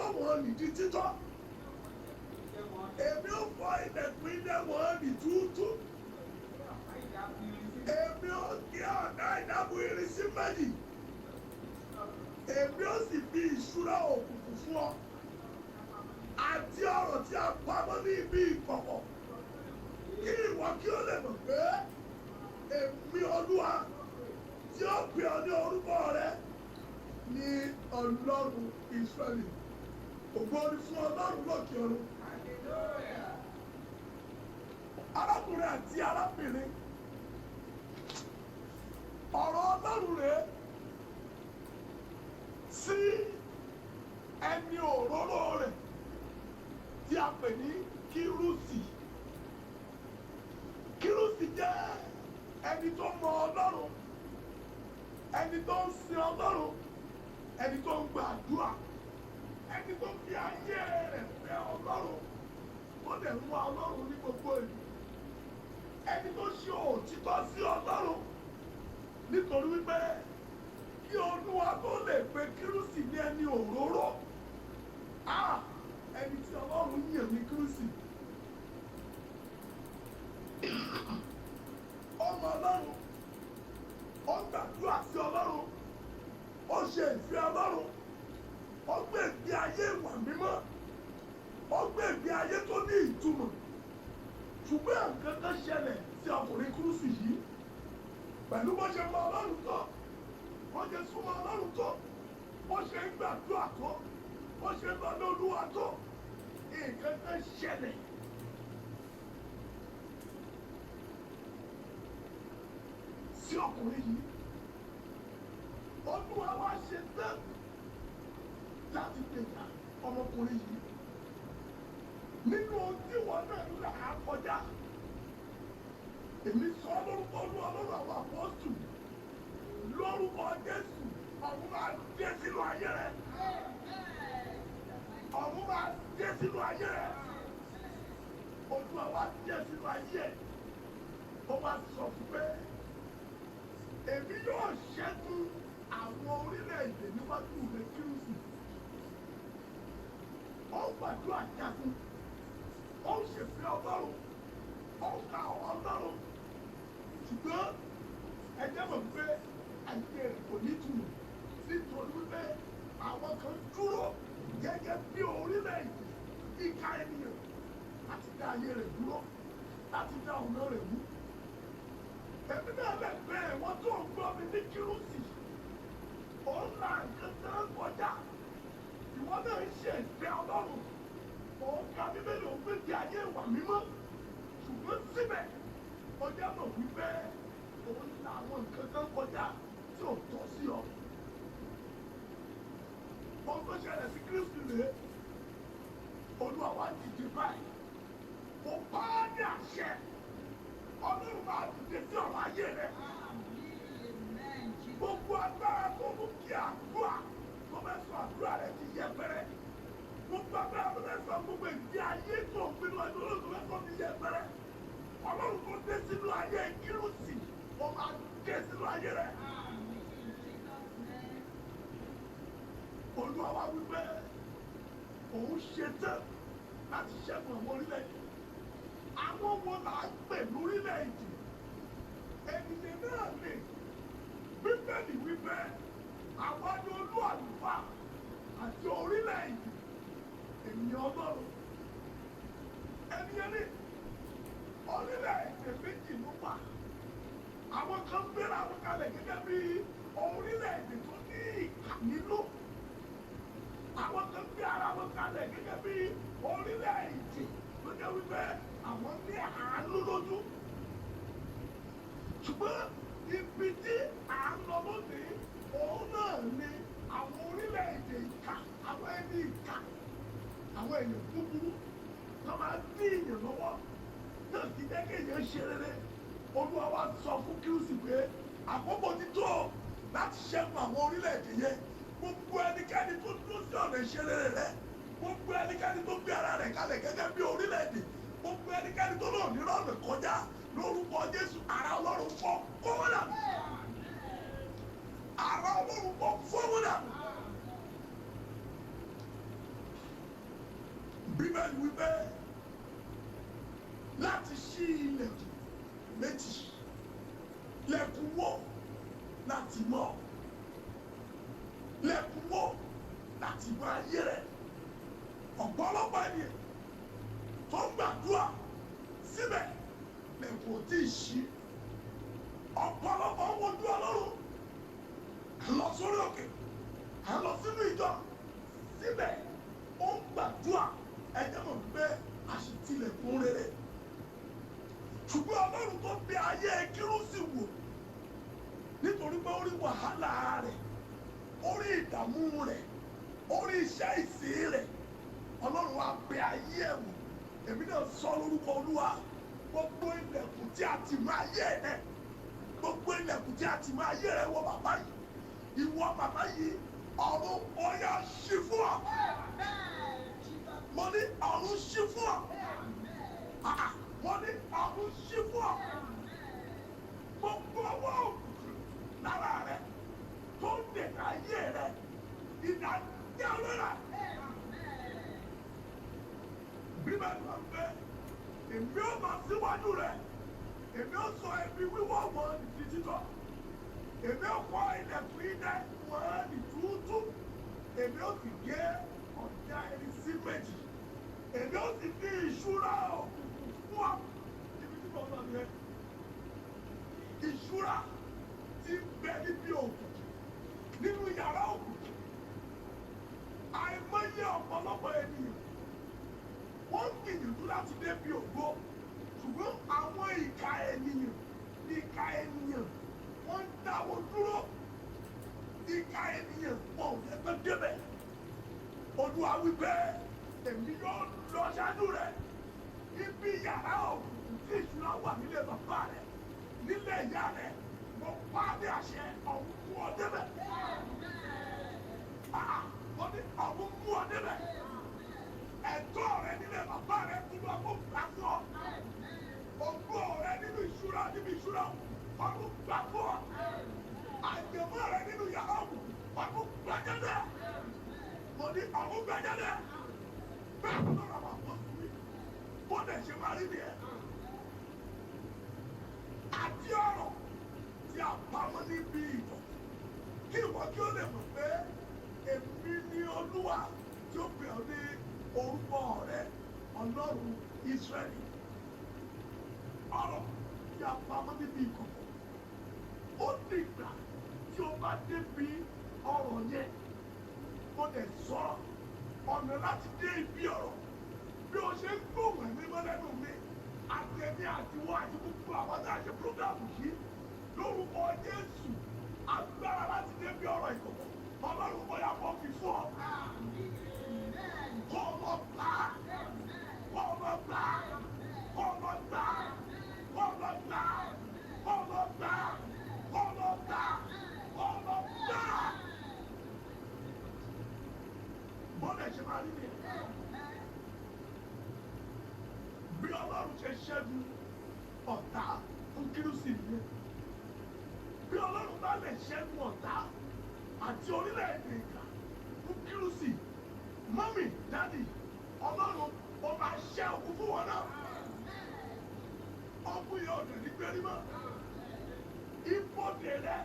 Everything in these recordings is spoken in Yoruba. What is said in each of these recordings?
sọ wọn ní di títọ́. Èmi ò fọ ilẹ̀kùn ilé wọn ní túútú. Èmi ò kí ọ̀nà ìdábò irisí méjì. Èmi ò sì fi ìṣúra òkùnkùn fún ọ. Àti ọ̀rọ̀ tí a pamọ́ ní ibi ìkọ̀kọ̀. Kí ìwọ kí ó lè mọ̀ pé èmi Olúwa tí ó pè ọ ní orúkọ rẹ ní Ọlọ́run Ísírẹ́lì. Ògo ni fún Ọlọ́run lókè ọ̀run. Arákùnrin àti arábìnrin, ọ̀rọ̀ Ọlọ́run rèé sí ẹni òróró rẹ̀ tí a pè ní Kírúsì. Kírúsì jẹ́ ẹni tó mọ Ọlọ́run, ẹni tó ń sin Ọlọ́run, ẹni tó ń gbàdúrà, ẹni tó fi ayé rẹ̀ fẹ́ Ọlọ́run, ó dẹ̀ ń wá Ọlọ́run ní gbogbo ìlú, ẹni tó ṣe òtítọ́ sí Ọlọ́run, nítorí wípé kí Olúwa tó lè pe Kírúsì ní ẹni òróró, ẹni tí Ọlọ́run yàn ní Kírúsì. Ọmọ Ọlọ́run, ó gbàdúrà sí Ọlọ́run, ó ṣe ìfẹ́ Ọlọ́run, ó gbé ìgbé ayé ìwà mímọ́, ó gbé ìgbé ayé tó ní ìtumọ̀. Ṣùgbọ́n nǹkan kan ṣẹlẹ̀ sí ọkùnrin Kírúsì yìí. Pẹ̀lú bó ṣe mọ Ọlọ́run tó, bó ṣe súnmọ́ Ọlọ́run tó, bó ṣe ń gbàdúrà tó, bó ṣe lọ ní Olúwa tó, nǹkan kan ṣẹlẹ̀. Sí ọkùnrin yìí, Olúwa wá ṣe tán láti gbèjà ọmọkùnrin yìí nínú ohun tí wọn náà ń là á kọjá. Èmi sọ lórúkọ Olúwa lọ́rọ̀ àwọn apọ́sù, lórúkọ Jésù, ọ̀run máa dé sínú ayé rẹ̀. Ọ̀run máa dé sínú ayé rẹ̀. Olúwa wá dé sínú ayé ẹ̀. Ó wá sọ fún pé èmi yóò ṣẹ́gun àwọn orílẹ̀-èdè níwájú rẹ̀ Kírúsì. Ó gbàdúrà jagun, ó ṣèfẹ́ Ọlọ́run, ó ka Ọlọ́run. Ṣùgbọ́n ẹjẹ́ mọ̀ pé ayé rẹ̀ kò ní túmọ̀ nítorí wípé àwọn kan dúró gẹ́gẹ́ bí orílẹ̀-èdè ìka ènìyàn láti dá ayé rẹ̀ dúró, láti dá ọ̀nà rẹ̀ mú. Èmi náà lè gbé ẹ̀wọ̀n tó ń gbọ́ mi ní Kírúsì. Ó ń la nǹkan tán kọjá. Ìwọ náà ń ṣe ìfẹ́ Ọlọ́run. Ó ń ka Bíbélì, ó ń gbé di ayé ìwà mímọ́. Ṣùgbọ́n síbẹ̀, ó jẹ́ mọ̀ wípé ó ń la àwọn nǹkan tán kọjá tí ò tọ́ sí ọ. Ohun tó ṣẹlẹ̀ sí Kírúsì rèé. Olúwa wá dìde báyìí. Ó pa á ní àṣẹ. Ọlọ́run máa dìde sí ọ̀rọ̀ ayé rẹ̀. Gbogbo agbára tó mú kí àdúrà tó fẹ́ sọ àdúrà rẹ̀ di yẹpẹrẹ. Gbogbo agbára tó fẹ́ sọ gbogbo ìdí ayé tó ń pinnu ẹni olóòtú tó fẹ́ sọ di yẹpẹrẹ. Ọlọ́run tó dé sínú ayé Kírúsì, ó máa dé sínú ayé rẹ̀. Olúwa wá wípé òun ṣetán láti ṣẹ́gun àwọn orílẹ̀-èdè. Àwọn wo là ń pè lórílẹ̀-èdè? Ènìyàn náà lè Bíbélì wípé àwọn ni olú àlùfáà àti orílẹ̀-èdè ènìyàn Ọlọ́run. Ènìyàn ní orílẹ̀-èdè méjì ló wà. Àwọn kan gbéra wọn kalẹ̀ gẹ́gẹ́ bí orílẹ̀-èdè tó ní ìkà nínú. Àwọn kan gbé ara wọn kalẹ̀ gẹ́gẹ́ bí orílẹ̀-èdè tó jẹ́ wípé àwọn ní àánú lójú. Ṣùgbọ́n ibi tí à ń lọ lónìí, òun náà ni àwọn orílẹ̀-èdè ìkà, àwọn ẹni ìkà, àwọn èèyàn búburú tó máa dín èèyàn lọ́wọ́ náà ti jẹ́ kéèyàn ṣe rere. Olúwa wá sọ fún Kírúsì pé àkókò ti tó láti ṣẹ́gun àwọn orílẹ̀-èdè yẹn. Gbogbo ẹnikẹ́ni tó dúró sí ọ̀nà ìṣerere rẹ̀, gbogbo ẹnikẹ́ni tó gbé ara rẹ̀ kalẹ̀ gẹ́gẹ́ bí orílẹ̀-èdè, gbogbo ẹnikẹ́ni tó náà nírọ̀ ọ̀nà kọjá lórúkọ Jésù, ara Ọlọ́run fọ́ kówó dà. Ara Ọlọ́run fọ́ fówó dà. Bíbélì wípé láti ṣí ilẹ̀kùn méjì, lẹ̀kùn wo láti mọ̀, lẹ̀kùn wo láti mọ ayé rẹ̀. Ọ̀pọ̀lọpọ̀ ènìyàn tó ń gbàdúrà síbẹ̀ lẹ̀kùn ò tí ì ṣí. Ọ̀pọ̀lọpọ̀ ń wojú Ọlọ́run, à ń lọ sórí òkè, à ń lọ sínú ìjọ, síbẹ̀ ó ń gbàdúrà. Ẹjẹ́ mọ̀ pé àṣìtilẹ̀kùn rere. Ṣùgbọ́n Ọlọ́run tó bẹ ayé Kírúsì wò nítorí pé ó rí wàhálà rẹ̀, ó rí ìdààmú rẹ̀, ó rí iṣẹ́ ìsìn rẹ̀. Ọlọ́run wá bẹ ayé ẹ̀ wò. Èmi náà sọ lórúkọ Olúwa, gbogbo ilẹ̀kùn tí a ti máa yé ẹ̀, gbogbo ilẹ̀kùn tí a ti máa yé ẹ̀ wọ bàbá yìí, ìwọ bàbá yìí, ọ̀run ó yá ṣí fún ọ. Mo ní ọ̀run ṣí fún ọ. Mo ní ọ̀run ṣí fún ọ. Gbogbo ọwọ́ òkùnkùn lára rẹ tó ń dènà ayé rẹ, ìdájọ́ lọ́la. Bíbélì wà pé èmi ó máa síwájú rẹ, èmi ó sọ ẹbí wíwọ́ wọn di títọ́, èmi ó kọ́ ilẹ̀kùn idẹ wọn di túútú, èmi ó sì gé ọ̀já ẹni sí méjì, èmi ó sì fi ìṣúra òkùnkùn fún ọ. Ibi tí mo lọ nìyẹn. Ìṣúra ti bẹ níbi òkùnkùn, nínú yàrá òkùnkùn. Àìmọye ọ̀pọ̀lọpọ̀ ènìyàn wọ́n ń gbìyànjú láti débi ògo, ṣùgbọ́n àwọn ìka ènìyàn wọ́n ń dáwọ́ dúró. Ìka ènìyàn wọn ò yẹ kó débẹ̀. Olúwa wípé èmi yóò lọ ṣáájú rẹ̀. Ibi yàrá òkùnkùn tí ìṣúra wà nílé bàbá rẹ̀, nílé ìyá rẹ̀, mo pa á ní àṣẹ, ọ̀hún mú ọ débẹ̀. Mo ní ọ̀hún mú ọ débẹ̀. Ẹ̀tọ́ rẹ nílé bàbá rẹ kúrò àpò gbà fún ọ. Ògo rẹ nínú ìṣúra, níbi ìṣúra ọdún gbà fún ọ. Àjẹmọ́ rẹ nínú yàrá ọdún gbàjáde. Mo ní ọdún gbàjáde. Bẹ́ẹ̀ ló lọ́ra wà pọ̀ fún mi. Bó dẹ̀ ṣe máa rí nìyẹn. Àti ọ̀rọ̀ tí a pamọ́ níbi ìtọ̀. Kí ìwọ kí ó lè mọ̀ pé èmi ni Olúwa tí ó pè ọ́ ní orúkọ rẹ, Ọlọ́run Ísírẹ́lì. Ọ̀rọ̀ tí a pamọ́ níbi ìkọ̀kọ̀. Ó dìgbà tí o bá débi ọ̀rọ̀ yẹn. Mo dẹ̀ sọ ọ̀nà láti dé ibi ọ̀rọ̀. Bí o ṣe ń gbóhùn ẹ̀mí mọ́ lẹ́nu mi, àtẹ̀mí àti wọ́n àti gbogbo àwọn tá a ṣe prógámù yìí, lórúkọ Jésù, agbára láti débi ọ̀rọ̀ ìkọ̀kọ̀. Ọlọ́run bóyá kọ́ fi fún ọ. Bí Ọlọ́run ṣe ṣẹ́gun ọ̀tá fún Kírúsì nìyẹn. Bí Ọlọ́run bá lè ṣẹ́gun ọ̀tá àti orílẹ̀-èdè ìkà fún Kírúsì, mọ́mì, dádì, Ọlọ́run ó máa ṣẹ́ ogun fún wọn náà. Ọkùn yóò dẹ̀ ní gbérí mọ́. Ibodè rẹ̀,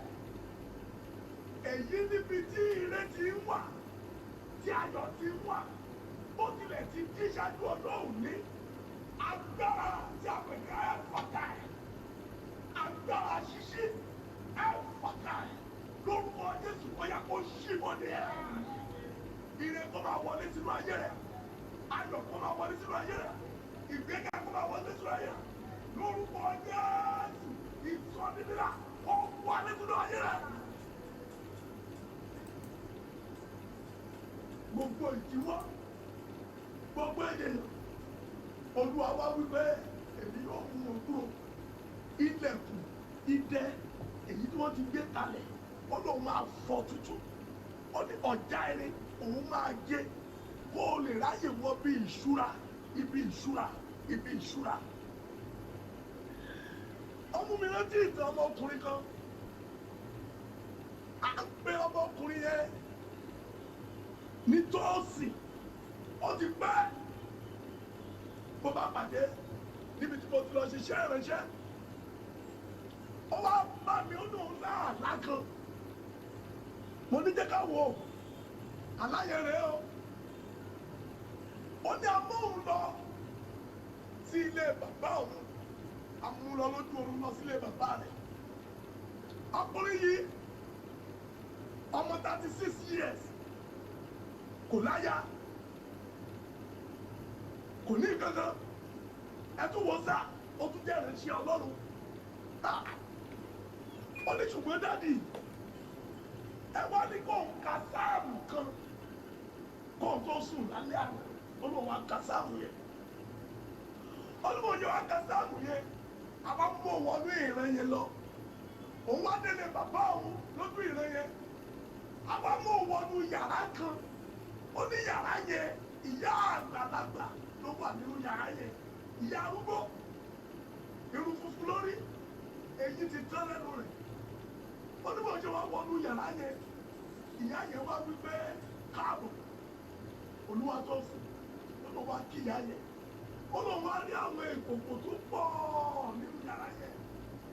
èyí níbi tí ire ti ń wà, tí ayọ̀ ti ń wà, bó tilẹ̀ ti dí ṣáájú ọjọ́ òní. Agbára tí a pè ní ẹ̀fọ̀tà ẹ̀, agbára ṣíṣí ẹ̀fọ̀tà ẹ̀, lórúkọ Jésù ó yá kó ṣí bọ́dé ẹ̀. Ire kó máa wọlé sínú ayé rẹ̀, ayọ̀ kó máa wọlé sínú ayé rẹ̀, ìgbéga kó máa wọlé sínú ayé rẹ̀. Lórúkọ Jésù, ìsọdínlá kó wọlé sínú ayé rẹ̀. Gbogbo ìdíwọ́, gbogbo ènìyàn, Olúwa wá wípé èmi yóò mú wọn kúrò. Ilẹ̀kùn idẹ èyí tí wọ́n ti gbé kalẹ̀, ó lóun máa fọ́ tútù. Ó ní ọ̀já irin òun máa gé kó o lè ráyè wọ bí ìṣúra, ibi ìṣúra, ibi ìṣúra. Ọmọ mi rántí ìtàn ọmọkùnrin kan. À ń pe ọmọkùnrin yẹn ní Tóòsì. Ó ti pẹ́ bó bá pàdé níbi tí mo ti lọ ṣiṣẹ́ ìránṣẹ́. Ó wá bá mi ó lóun láàlá kan. Mo ní jẹ́ ká wò ó, àláyé rèé o. Ó ní amóhùn lọ sí ilé bàbá òun, amúlọ lójú oorun lọ sí ilé bàbá rẹ̀. Ọkùnrin yìí ọmọ 36 years kò láya kò ní kankan, ẹ tún wò sá ó tún jẹ́ ìránṣẹ́ Ọlọ́run. Ó ní ṣùgbọ́n dádì ẹ wá ní kó ń ka sáàmù kan kó ń tó sùn lálẹ́ àná. Ó lóun wá ka sáàmù yẹn. Ó ní mo yẹ wá ka sáàmù yẹn, àwa mú wọnú ìran yẹn lọ. Òun wá délé bàbá òun lójú ìran yẹn. Àwa mú wọnú yàrá kan. Ó ní yàrá yẹn ìyá àgbàlagbà ló wà nínú yàrá yẹn. Ìyá arúgbó, irun funfun lórí, èyí ti tán lẹ́nu rẹ̀. Ó ní mo ṣe wá wọnú yàrá yẹn. Ìyá yẹn wá wípé káàbọ̀ Olúwa tó fún. Ó lọ wá kí ìyá yẹn. Ó lọ wá rí àwọn ìkòkò tó pọ̀ nínú yàrá yẹn.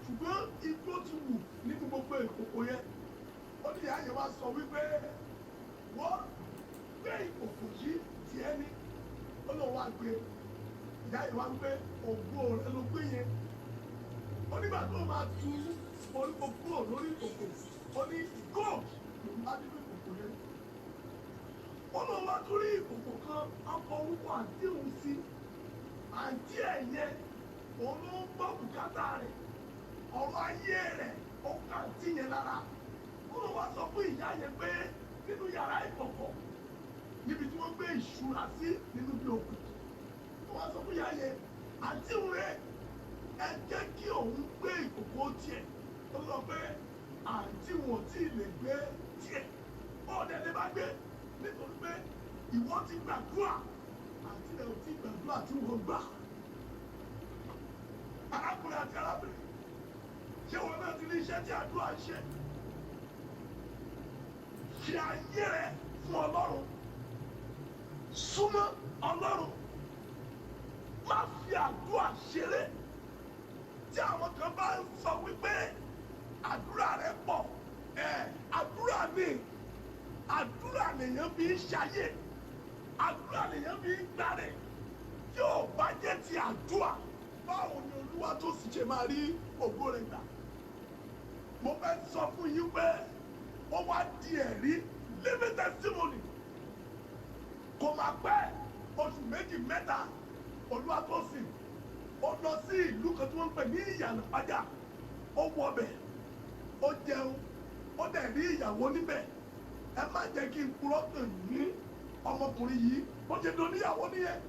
Ṣùgbọ́n igbó ti wù nínú gbogbo ìkòkò yẹn. Ó ní ìyá yẹn wá sọ wípé wọ́n gbé ìkòkò yìí ti ẹni. Ó lọ wá gbé. Ìyá yẹn wá wípé ògbó rẹ ló gbé yẹn. Ó nígbà tó máa tu orúkọ kúrò lórí ìkòkò. Ó ní gold ló ń bá nínú ìkòkò yẹn. Ó lọ wá torí ìkòkò kan akọ orúkọ àǹtí òun sí. Àǹtí ẹ̀ yẹn òun ló ń gbọ́ bùkátà rẹ̀. Ọ̀rọ̀ ayé rẹ̀ ó kà àǹtí yẹn lára. Ó lọ wá sọ fún ìyá yẹn pé nínú yàrá ìkọ̀kọ̀ níbi tí wọ́n gbé ìṣúra sí nínú bí òkú. Ó wá sọ fún ìyá yẹn àǹtí òun rẹ̀ ẹ jẹ́ kí òun gbé ìkòkò tiẹ̀. Ó sọ pé àǹtí wọn ò tí ì lè gbé tiẹ̀. Ọ̀dẹ̀ lè bá gbé nítorí pé ìwọ ti gbàdúrà àti ẹ̀ ò tí gbàdúrà tí wọ́n gbà. Arákùnrin àti arábìnrin, ṣé wọn náà ti ní iṣẹ́ tí àdúrà ń ṣe? Fi ayé rẹ fún Ọlọ́run, súnmọ́ Ọlọ́run, má fi àdúrà ṣeré. Tí àwọn kan bá ń sọ wípé àdúrà rẹ pọ̀, àdúrà ni àdúrà lèèyàn fi ń ṣayé, àdúrà lèèyàn fi ń gbàrẹ̀. Tí ò bá jẹ́ ti àdúrà, báwo ni Olúwa tó sì ṣe máa rí ògo rẹ̀ gbà? Mo fẹ́ sọ fún yín pé ó wá di ẹ̀rí living testimony. Kò máa pẹ́ oṣù méjì mẹ́ta Olúwa tó sì ó lọ sí ìlú kan tí wọ́n ń pè ní Ìyànà Pàjá. Ó wọbẹ̀, ó jẹun, ó dẹ̀ rí ìyàwó níbẹ̀. Ẹ má jẹ́ kí n purọ́ tàn yín, ọmọkùnrin yìí bó ṣe doníyàwó nìyẹn.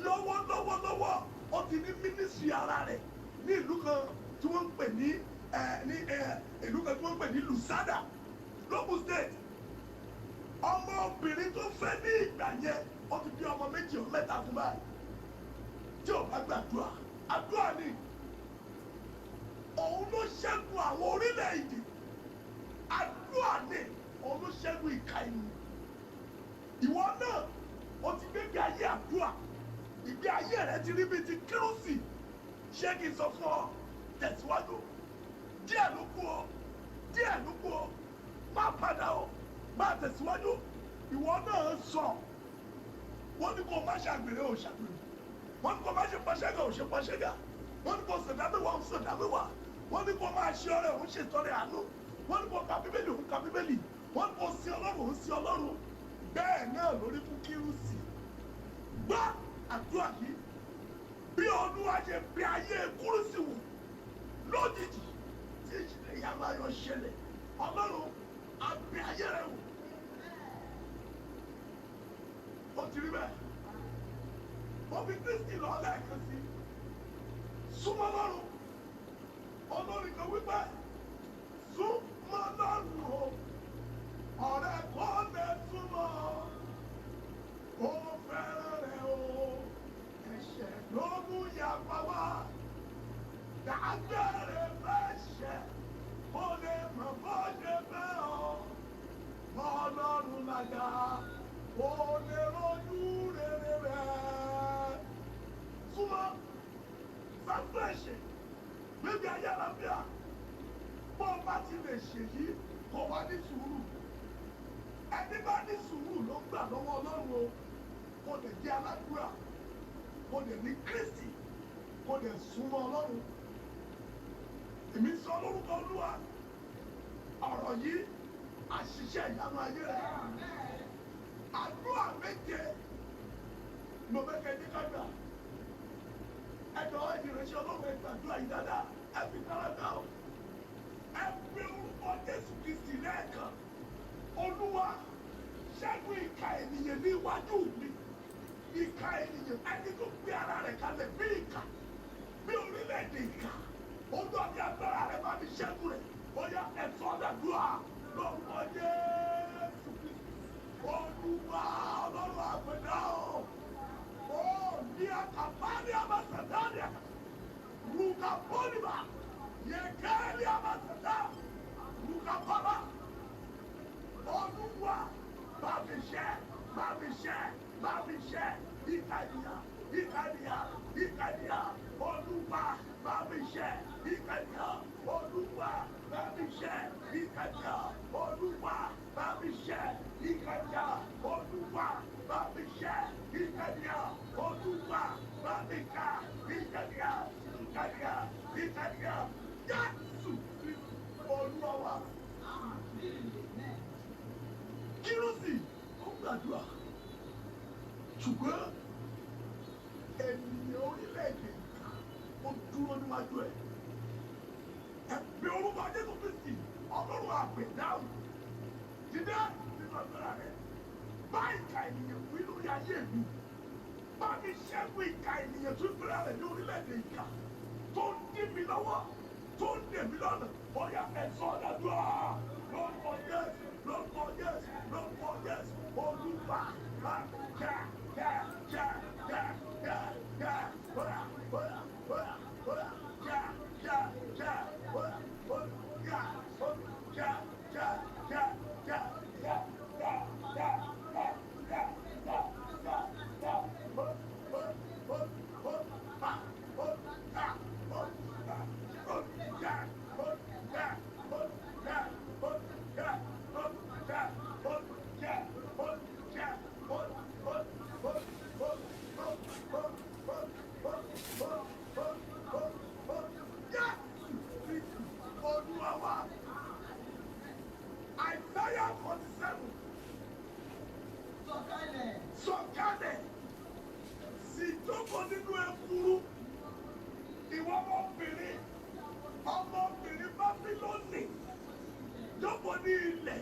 Lọ́wọ́ ó ti ní mínísírì ara rẹ̀ ní ìlú kan tí wọ́n ń pè ní ìlú kan tí wọ́n ń pè ní Lusada, Logun State. Ọmọbìnrin tó fẹ́ ní ìgbà yẹn ó ti bí ọmọ 2 or 3 fún báyìí. Tí ò bá gbàdúrà, àdúrà ni òun ló ṣẹ́gun àwọn orílẹ̀-èdè. Àdúrà ni òun ló ṣẹ́gun ìka ènìyàn. Ìwọ náà ó ti gbégbé ayé àdúrà. Ìgbé ayé rẹ ti rí bíi ti kírùsì. Ṣé kí n sọ fún ọ? Tẹ̀síwájú. Díẹ̀ ló kù ọ. Díẹ̀ ló kù ọ. Má padà ọ. Má tẹ̀síwájú. Ìwọ náà sọ. Wọ́n ní kó má ṣàgbèrè ò ṣàgbèrè. Wọ́n ní kó má ṣe pàṣẹ́gà ò ṣe pàṣẹ́gà. Wọ́n ní kó ṣèdámẹ́wàá ò ṣèdámẹ́wàá. Wọ́n ní kó máa ṣe ọrẹ òun ṣe tọrẹ àánú. Wọ́n ní kó ka Bíbélì òun ka Bíbélì. Wọ́n ní kó sí Ọlọ́run òun sí Ọlọ́run. Bẹ́ẹ̀ náà lórí fún kírùsì. Gbọ́ àdúrà yìí bí Olúwa ṣe bí ayé kúrúsì wò lójijì tí ìṣẹ̀lẹ̀ ìyanu ayọ̀ ṣẹlẹ̀. Ọlọ́run á bí ayé rẹ̀ wò. Ó ti rí bẹ́ẹ̀. Mo fi Kristi lọ lẹ́ẹ̀kan sí. Súnmọ́ Ọlọ́run. Olórin kan wípé súnmọ́ Ọlọ́run o, ọ̀rẹ́ kọ́ lè súnmọ́. Ó fẹ́ràn rẹ̀ o, ẹ̀ṣẹ̀ ló mú yapa wá. Dágbére fẹ́ṣẹ̀, ó lè mọ̀ bó ṣe fẹ́ ọ. Ọlọ́run lága, ó lè rojú rere rẹ̀. ṣe yìí kó wá ní sùúrù. Ẹni bá ní sùúrù ló gbà lọ́wọ́ Ọlọ́run o. Kó lè jẹ́ aládùúrà, kó lè ní Kristi, kó lè súnmọ́ Ọlọ́run. Èmi sọ lórúkọ Olúwa, ọ̀rọ̀ yìí àṣìṣe ìyanu ayé rẹ̀. Àdúrà méje ló fẹ́ kẹ́ ní kágbà. Ẹjọ́ ìrìnsẹ̀ Ọlọ́run ẹgbàdúrà yìí dáadáa, ẹ fi kára dá o. Ẹ fi orúkọ Jésù Kristi lẹ́ẹ̀kan. Olúwa, ṣẹ́gun ìkà ènìyàn ní iwájú mi. Ìkà ènìyàn, ẹni tó gbé ara rẹ̀ kalẹ̀ bí ìkà, bí orílẹ̀-èdè ìkà. Olúwa ní agbára rẹ̀ bá mi ṣẹ́gun rẹ̀. Bóyá ẹ̀sọ́ dàdúrà lórúkọ Jésù Kristi. Olúwa Ọlọ́run àgbẹ̀dá o. Ó ní àkàbáni àmàsàdáni. Rúkà bọ́nìbà. Yẹ̀kẹ́lì àmàsàdá. Rúkà bàbá. Olúwa bá mi ṣẹ́, bá mi ṣẹ́, bá mi ṣẹ́. Ìkànnìyà, ìkànnìyà, ìkànnìyà. Olúwa bá mi ṣẹ́, ìkànnìyà. Olúwa bá mi ṣẹ́, ìkànnìyà. Olúwa bá mi ṣẹ́, ìkànnìyà. Olúwa bá mi ṣẹ́, ìkànnìyà. Olúwa bá mi ká, ìkànnìyà, ìkànnìyà, ìkànnìyà. Jésù Olúwa wa. Kírúsì ó gbàdúrà, ṣùgbọ́n ènìyàn orílẹ̀-èdè ó dúró níwájú ẹ̀. Ẹ̀pẹ̀ orúkọ Jésù Kristi, Ọlọ́run àgbẹ̀dáhùn, dídá nínú agbára rẹ̀. Bá ìkà ènìyàn fún inú ní ayé mi. Bá mi ṣẹ́gun ìkà ènìyàn tó gbéra rẹ̀ ní orílẹ̀-èdè ìkà. Tó ń dí mi lọ́wọ́, tó ń dè mí lọ́nà. Bóyá ẹ̀sọ́ ọ̀dàdúrà lórúkọ Jésù, lórúkọ Jésù, lórúkọ Jésù. Olúwa bá mi jẹ́, bóyá, bóyá, bóyá, bóyá, bóyá, Isaiah 47. Sọ̀kalẹ̀ sì jókòó nínú ekuru. Ìwọ ọmọbìnrin Bábílónì jókòó ní ilẹ̀.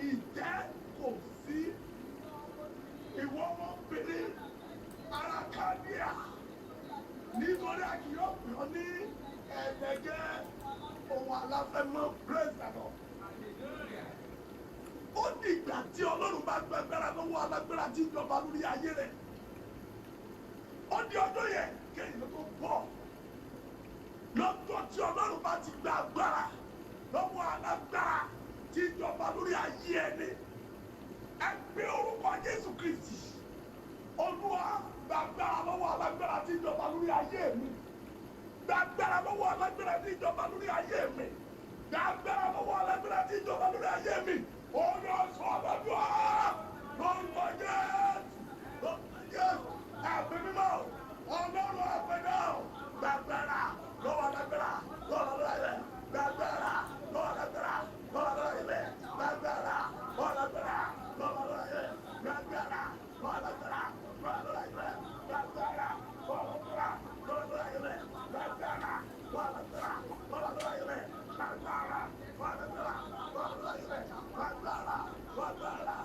Ìtẹ́ kò sí. Ìwọ ọmọbìnrin ará Kádíà. Nítorí a kì yóò pè ọ́ ní ẹ̀ẹ́dẹ̀gẹ́ ohun aláfẹ́mọ́. Praise the Lord. Ó di ìgbà tí Ọlọ́run bá gbàgbára lọ́wọ́ alágbára tí ń jọba lórí ayé rẹ̀. Ó di ọjọ́ yẹn kéèyàn tó bọ̀. Lọ́jọ́ tí Ọlọ́run bá ti gba agbára lọ́wọ́ alágbára tí ń jọba lórí ayé ẹni. Ẹ gbé orúkọ Jésù Kristi. Olúwa gbàgbára lọ́wọ́ alágbára tí ń jọba lórí ayé mi. Gbàgbára lọ́wọ́ alágbára tí ń jọba lórí ayé mi. Gbàgbára lọ́wọ́ alágbára tí ń jọba lórí ayé mi. Orí ọ̀sán àbádùá lórúkọ Jésù, lórúkọ Jésù. Ẹ̀mí mímọ́ Ọlọ́run àpẹẹrẹ gbàgbára lọ́wọ́ alágbára lọ́wọ́ ayé. Gbàgbára lọ́wọ́ alágbára lọ́wọ́ ayé. Gbàgbára lọ́wọ́ alágbára lọ́wọ́ ayé. Gbàgbára lọ́wọ́ alágbára lọ́wọ́ ayé. Gbàgbára lọ́wọ́ alágbára lọ́wọ́ ayé. Gbàgbára lọ́wọ́ alágbára lọ́wọ́ ayé. Gbàgbára lọ́wọ́ alágbára lọ́wọ́ ayé. Gbàgbára, gbàgbára.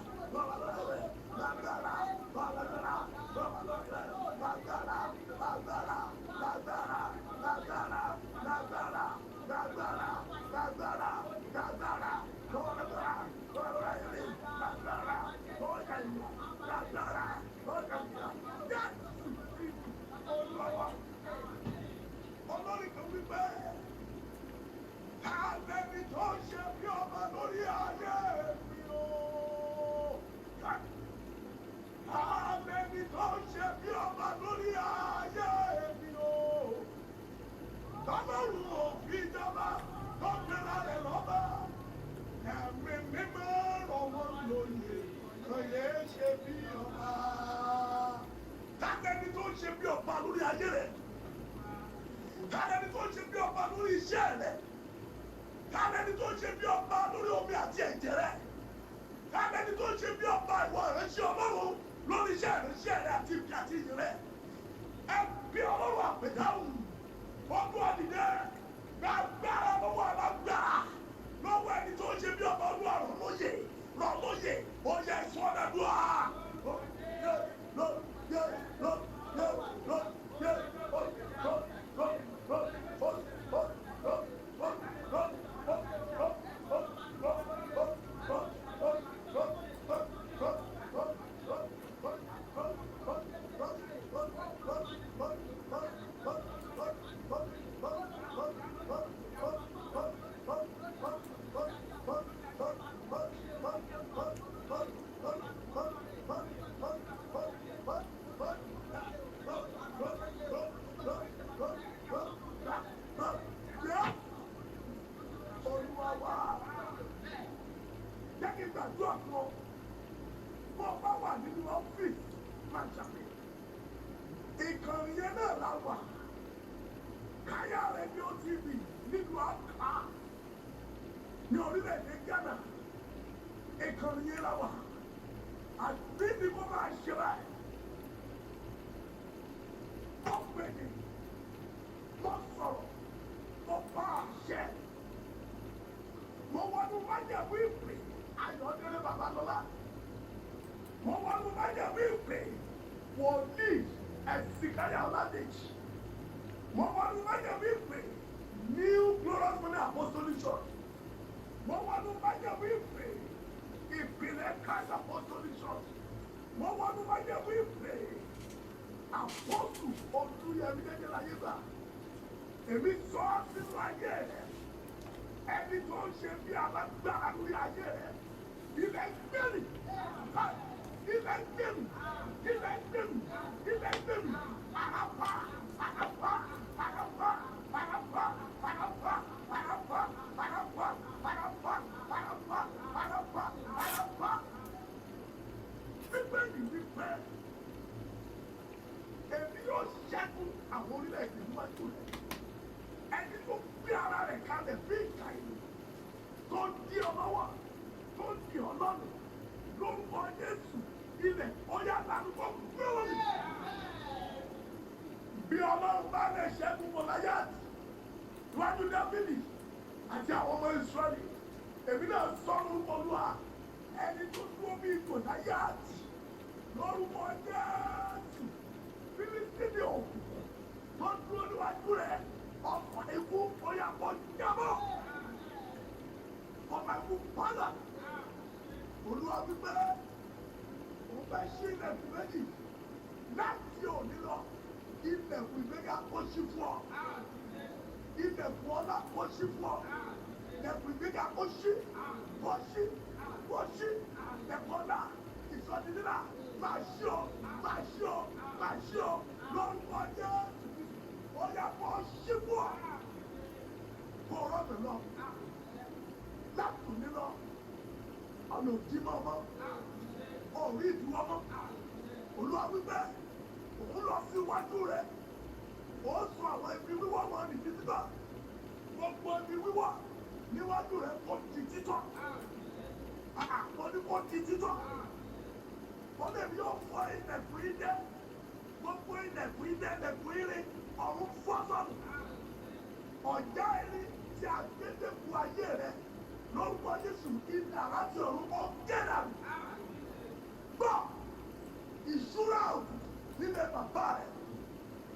omi àti ẹ̀jẹ̀ rẹ̀. Kábẹ́ni tó ṣe bí ọba ìwọ ìránṣẹ́ Ọlọ́run lórí iṣẹ́ ìránṣẹ́ rẹ̀ àti ìbí àti ìyìn rẹ̀. Ẹ bí Ọlọ́run àpèdáhùn. Ọdún àdìdẹ́ gbàgbára lọ́wọ́ alágbára. Lọ́wọ́ ẹni tó ṣe bí ọba Olúwa rọ̀ lóye. Ó yẹ ìsọdọ̀dúà. Ìkànnì yẹn náà la wà. Káyà rédíò TV nílùú Accra ní orílẹ̀-èdè Ghana. Ìkànnì yẹn la wà. Àbí ni mo máa ṣe báyìí. Mo pè ní, mo sọ̀rọ̀, mo bá àṣẹ. Mo wọnú májẹ̀mú ìpè Ayọ̀délé Babalọ́lá. Mo wọnú májẹ̀mú ìpè wòlíì Ẹ̀sìnkáyà Ọládèjì. Mo wọnú májẹ̀mú ìpè New Glorious Money Apostolic Church. Mo wọnú májẹ̀mú ìpè Ìpìlẹ̀ Christ Apostolic Church. Mo wọnú májẹ̀mú ìpè Àpọ́sù Olúyẹmí Adélayégbà. Èmi sọ ọ́ sínú ayé rẹ̀. Ẹni tó ń ṣe bí alágbára lórí ayé rẹ̀. Ilẹ̀ gbẹ̀rì. Ilẹ̀ gbẹ̀rì. Ilẹ̀ gbẹ̀rì. Ilẹ̀ gbẹ̀rì. Àràpá. Àràpá. Àràpá. Àràpá. Àràpá. Àràpá. Àràpá. Àràpá. Àràpá. Àràpá. Àràpá. Bíbélì wípé èmi yóò ṣẹ́gun àwọn orílẹ̀-èdè níwájú rẹ̀. Ẹni tó gbé ara rẹ̀ kalẹ̀ bí ìka ìlú tó di ọ lọ́wọ́ tó di ọ lọ́nà lórúkọ Jésù ilẹ̀ ọ̀yá lárúkọ gbẹ́wọ̀n mi. Bí Ọlọ́run bá lè ṣẹ́gun Gòláyátì níwájú Dáfídì àti àwọn ọmọ Ísírẹ́lì, èmi náà sọ̀rọ̀ Olúwa ẹni tó dúró bí Gòláyátì lórúkọ Jésù. Fílísítínì òkùnkùn tó dúró níwájú rẹ̀ ọkọ̀ ikú ọ̀yà kọ̀ jábọ̀. Ọba ikú padà. Olúwa wípé òun fẹ́ ṣí ilẹ̀kùn méjì láti òní lọ. Ilẹ̀kùn ìgbéga kó ṣí fún ọ. Ilẹ̀kùn ọlá kó ṣí fún ọ. Ilẹ̀kùn ìgbéga kó ṣí. Kó ṣí. Kó ṣí. Ilẹ̀kùn ọlá ìsọdínlá máa ṣí ọ. Máa ṣí ọ. Máa ṣí ọ. Lórúkọ Jésù. Ọ̀yà kó ṣí fún ọ. Kó rọ́ọ̀bù lọ. Látòní lọ. Ọ̀nà òdìmọ̀ mọ́. Orí ìdúró mọ́. Olúwa wípé òun lọ sí iwájú rẹ̀. Ó sọ àwọn ibi wíwọ́ wọn ní títọ́. Gbogbo ibi wíwọ́ níwájú rẹ̀ kò di títọ́. Àpò ní kò di títọ́. Wọ́n lè ní yóò fọ ilẹ̀kùn idẹ. Gbogbo ilẹ̀kùn idẹ ilẹ̀kùn irin ọ̀run fọ́ sọ́nù. Ọ̀já irin tí a gbé dẹ́kun ayé rẹ̀ lórúkọ Jésù ìdá láti ọ̀run kọ́ gẹ́dà. Gbọ́ ìṣúra òkú nílé bàbá rẹ̀.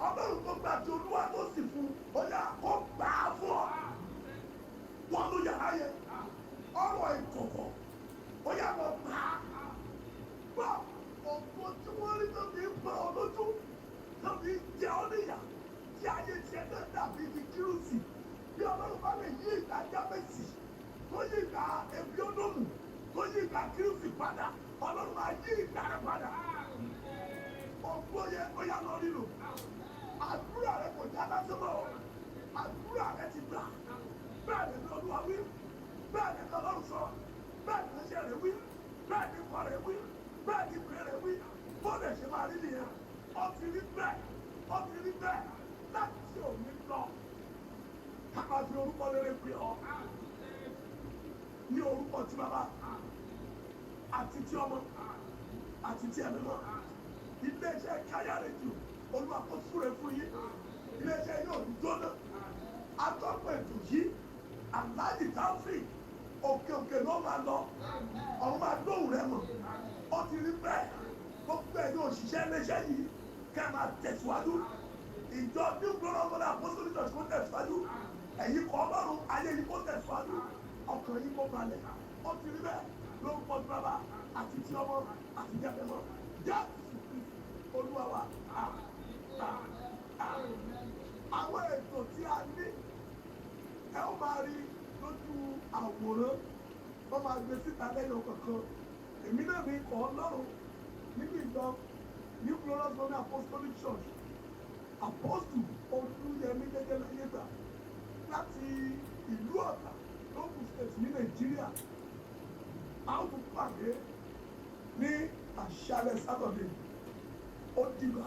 Ọlọ́run tó gbà tí Olúwa tó sì fún ọjà kó gbà á fún ọ. Wọ́n ló yàrá yẹn. Ọ̀rọ̀ ìkọ̀kọ̀ ó yà lọ gbà á. Gbọ́ ọ̀pọ̀ tí wọ́n rí tó fi ń pa ọ lójú tó fi ń jẹ ọ níyà tí ayé tiẹ̀ náà dàbí ti kírùsì. Bí Ọlọ́run bá lè yí ìgbà Jábésì tó yí ìgbà Ebíódómù tó yí ìgbà kírùsì padà, Ọlọ́run máa yí ìgbà rẹ̀ padà. Ọ̀pọ̀ yẹ ó yà lọ nílò. Àdúrà rẹ̀ kò já lásán mọ́. Àdúrà rẹ̀ ti gbà. Bẹ́ẹ̀ ni Olúwa wí. Bẹ́ẹ̀ ni Ọlọ́run sọ. Bẹ́ẹ̀ ni iṣẹ́ rẹ̀ wí. Bẹ́ẹ̀ ni ikọ̀ rẹ̀ wí. Bẹ́ẹ̀ ni ìpè rẹ̀ wí. Bọ́ọ̀lù ẹ̀ṣẹ̀ máa rí nìyẹn. Ó ti rí bẹ́ẹ̀. Ó ti rí bẹ́ẹ̀. Láti òní lọ. Ká máa fi orúkọ rere pè ọ́. Ní orúkọ lórúkọ tí bàbá àti tí ọmọ àti tí ẹ̀mí mọ́. Iléeṣẹ́ Káyà rédíò Olúwa kó súre fún yín. Iléeṣẹ́ yóò jóná. Atọ́pọ̀ ètò yìí Alhaji Taofeek òkè ló máa lọ. Ọ̀run máa dóhùn rẹ̀ mọ̀. Ó ti rí bẹ́ẹ̀. Gbogbo ẹ̀yin òṣìṣẹ́ iléeṣẹ́ yìí kẹ́ máa tẹ̀síwájú. Ìjọ New Glory of God Apostolic Church kó tẹ̀síwájú. Ẹ̀yin kọ́ Ọlọ́run ayé yìí kó tẹ̀síwájú. Ọkàn yìí kó balẹ̀. Ó ti rí bẹ́ẹ̀ lórúkọ tí bàbá àti tí ọmọ àti tí ẹ̀mí mọ́. Jésù Olúwa wa. Àwọn ètò tí a ní ẹ ó máa rí lójú àwòrán, wọ́n máa gbé síta lẹ́yìn ọ̀kọ̀ọ̀kan. Èmi náà ní ikọ̀ Ọlọ́run nínú ìjọ New Glory of God Apostolic Church Apostle Olúyẹmí Jẹ́jẹ́láyégbà láti ìlú Ọ̀tà lókùn state ní Nàìjíríà. A ó tún pàdé ní àṣálẹ́ Saturday. Ó dìgbà.